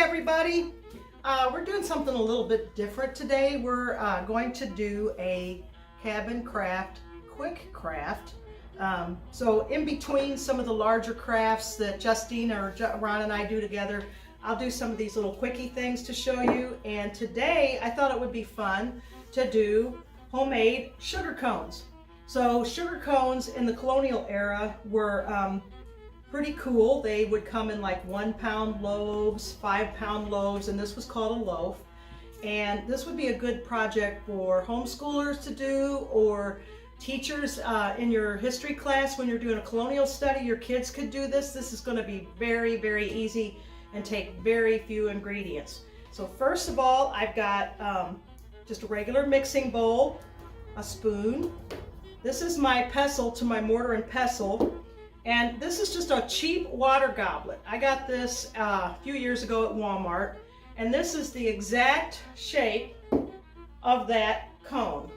everybody. We're doing something a little bit different today. We're going to do a cabin craft, quick craft. So in between some of the larger crafts that Justine or Ron and I do together, I'll do some of these little quickie things to show you. And today I thought it would be fun to do homemade sugar cones. So sugar cones in the colonial era were pretty cool. They would come in like 1 pound loaves, 5 pound loaves, and this was called a loaf. And this would be a good project for homeschoolers to do, or teachers in your history class when you're doing a colonial study. Your kids could do this. This is going to be very, very easy and take very few ingredients. So first of all, I've got just a regular mixing bowl, a spoon. This is my pestle to my mortar and pestle. And this is just a cheap water goblet. I got this a few years ago at Walmart, and this is the exact shape of that cone.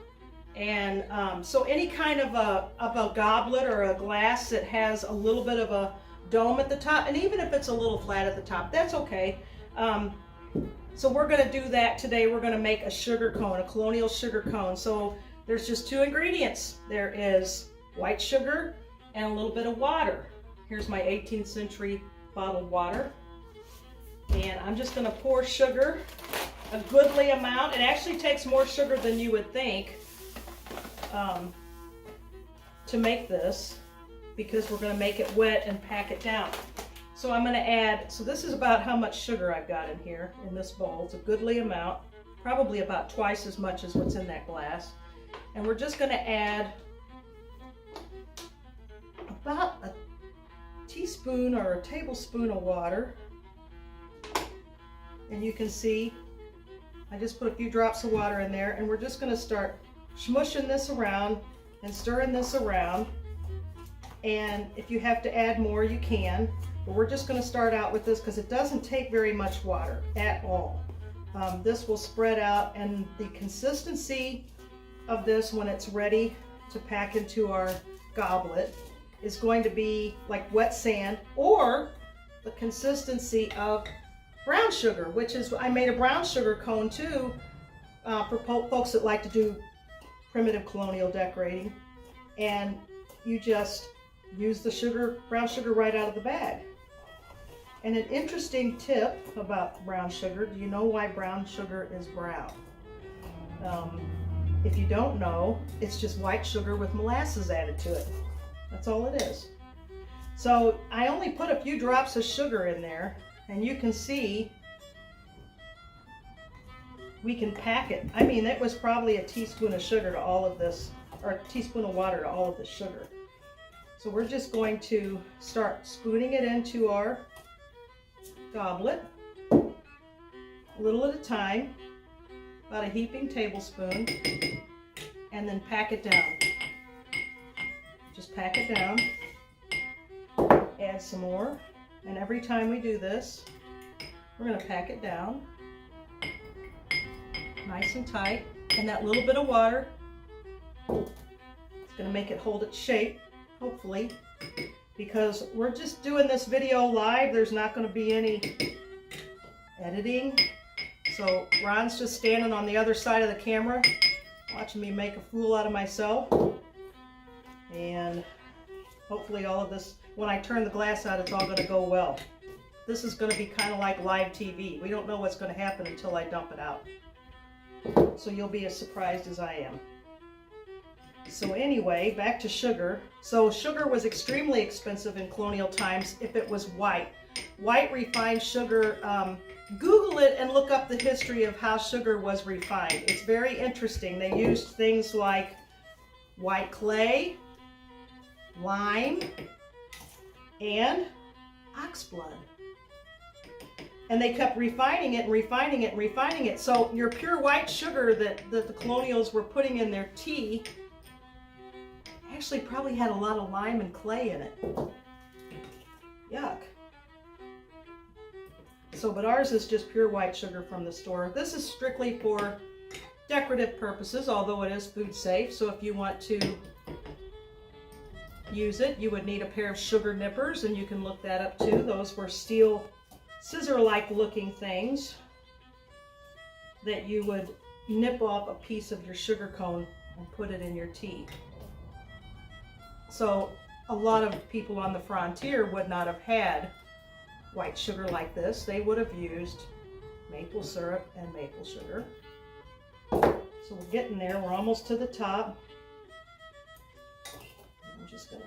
And so any kind of a goblet or a glass that has a little bit of a dome at the top, and even if it's a little flat at the top, that's okay. So we're going to do that today. We're going to make a sugar cone, a colonial sugar cone. So there's just 2 ingredients. There is white sugar and a little bit of water. Here's my 18th century bottled water. And I'm just going to pour sugar, a goodly amount. It actually takes more sugar than you would think to make this, because we're going to make it wet and pack it down. So I'm going to add, so this is about how much sugar I've got in here in this bowl. It's a goodly amount, probably about twice as much as what's in that glass. And we're just going to add about a teaspoon or a tablespoon of water. And you can see I just put a few drops of water in there, and we're just going to start smushing this around and stirring this around. And if you have to add more, you can, but we're just going to start out with this because it doesn't take very much water at all. This will spread out, and the consistency of this when it's ready to pack into our goblet is going to be like wet sand, or the consistency of brown sugar, which is, I made a brown sugar cone too for folks that like to do primitive colonial decorating. And you just use the sugar, brown sugar, right out of the bag. And an interesting tip about brown sugar: do you know why brown sugar is brown? If you don't know, it's just white sugar with molasses added to it. That's all it is. So I only put a few drops of sugar in there, and you can see we can pack it. I mean, it was probably a teaspoon of sugar to all of this, or a teaspoon of water to all of this sugar. So we're just going to start spooning it into our goblet, a little at a time, about a heaping tablespoon, and then pack it down. Just pack it down, add some more, and every time we do this, we're going to pack it down nice and tight. And that little bit of water is going to make it hold its shape, hopefully, because we're just doing this video live. There's not going to be any editing. So Ron's just standing on the other side of the camera watching me make a fool out of myself. And hopefully all of this, when I turn the glass out, it's all going to go well. This is going to be kind of like live TV. We don't know what's going to happen until I dump it out. So you'll be as surprised as I am. So anyway, back to sugar. So sugar was extremely expensive in colonial times if it was white. White refined sugar, Google it and look up the history of how sugar was refined. It's very interesting. They used things like white clay, lime, and ox blood. And they kept refining it and refining it and refining it. So your pure white sugar that the colonials were putting in their tea actually probably had a lot of lime and clay in it. Yuck. So, but ours is just pure white sugar from the store. This is strictly for decorative purposes, although it is food safe. So if you want to use it, you would need a pair of sugar nippers, and you can look that up too. Those were steel scissor-like looking things that you would nip off a piece of your sugar cone and put it in your tea. So a lot of people on the frontier would not have had white sugar like this. They would have used maple syrup and maple sugar. So we're getting there. We're almost to the top. I'm just gonna...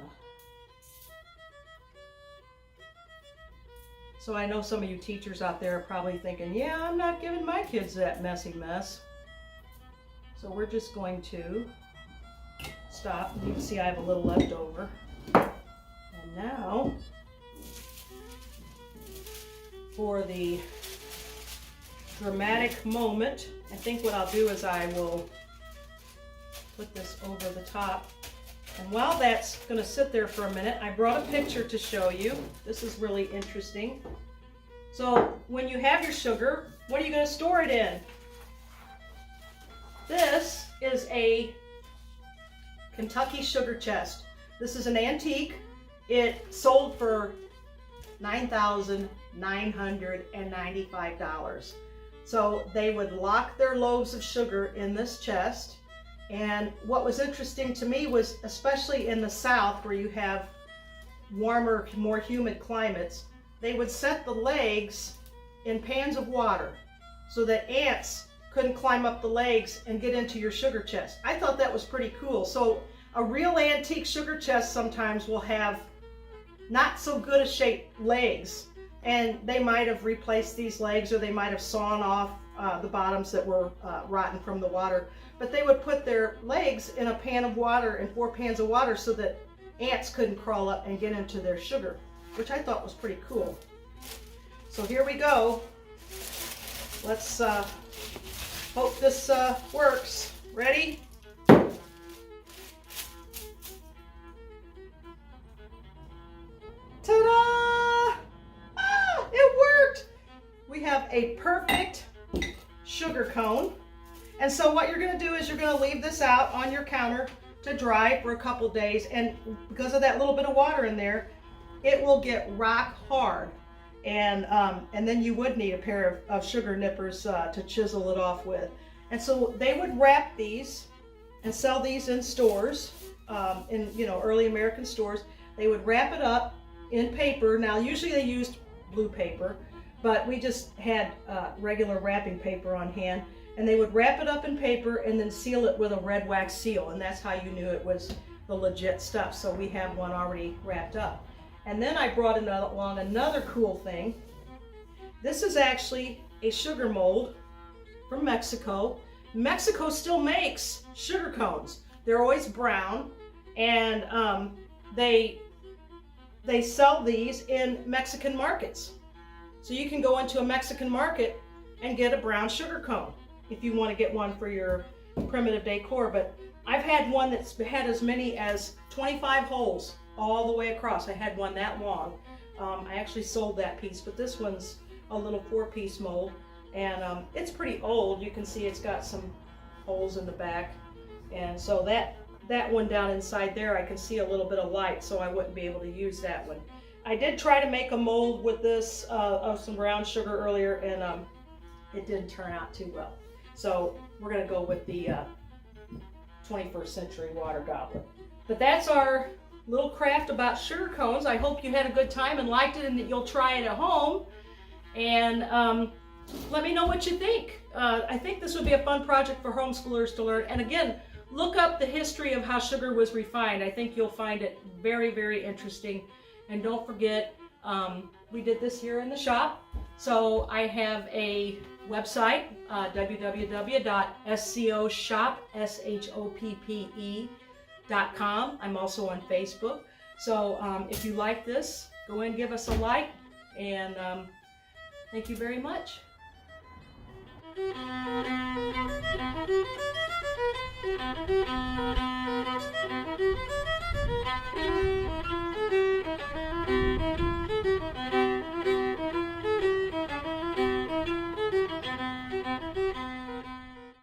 So I know some of you teachers out there are probably thinking, yeah, I'm not giving my kids that messy mess. So we're just going to stop. You can see I have a little left over. And now, for the dramatic moment, I think what I'll do is I will put this over the top. And while that's going to sit there for a minute, I brought a picture to show you. This is really interesting. So when you have your sugar, what are you going to store it in? This is a Kentucky sugar chest. This is an antique. It sold for $9,995. So they would lock their loaves of sugar in this chest. And what was interesting to me was, especially in the South where you have warmer, more humid climates, they would set the legs in pans of water so that ants couldn't climb up the legs and get into your sugar chest. I thought that was pretty cool. So a real antique sugar chest sometimes will have not so good a shaped legs, and they might have replaced these legs, or they might have sawn off the bottoms that were rotten from the water. But they would put their legs in a pan of water, in 4 pans of water, so that ants couldn't crawl up and get into their sugar, which I thought was pretty cool. So here we go. Let's hope this works. Ready? Ta-da! Ah, it worked! We have a perfect sugar cone. And so what you're going to do is you're going to leave this out on your counter to dry for a couple days, and because of that little bit of water in there, it will get rock hard. And then you would need a pair of sugar nippers to chisel it off with. And so they would wrap these and sell these in stores, in early American stores. They would wrap it up in paper. Now usually they used blue paper, but we just had regular wrapping paper on hand. And they would wrap it up in paper and then seal it with a red wax seal, and that's how you knew it was the legit stuff. So we have one already wrapped up. And then I brought along another cool thing. This is actually a sugar mold from Mexico. Mexico still makes sugar cones. They're always brown, and they sell these in Mexican markets. So you can go into a Mexican market and get a brown sugar cone if you want to get one for your primitive decor. But I've had one that's had as many as 25 holes all the way across. I had one that long. I actually sold that piece, but this one's a little 4-piece mold, and it's pretty old. You can see it's got some holes in the back, and so that one down inside there, I can see a little bit of light, so I wouldn't be able to use that one. I did try to make a mold with this of some brown sugar earlier, and it didn't turn out too well. So we're going to go with the 21st century water goblet. But that's our little craft about sugar cones. I hope you had a good time and liked it, and that you'll try it at home. And let me know what you think. I think this would be a fun project for homeschoolers to learn. And again, look up the history of how sugar was refined. I think you'll find it very, very interesting. And don't forget, we did this here in the shop. So I have a website, www.scoshop.com. I'm also on Facebook. So if you like this, go and give us a like. And thank you very much.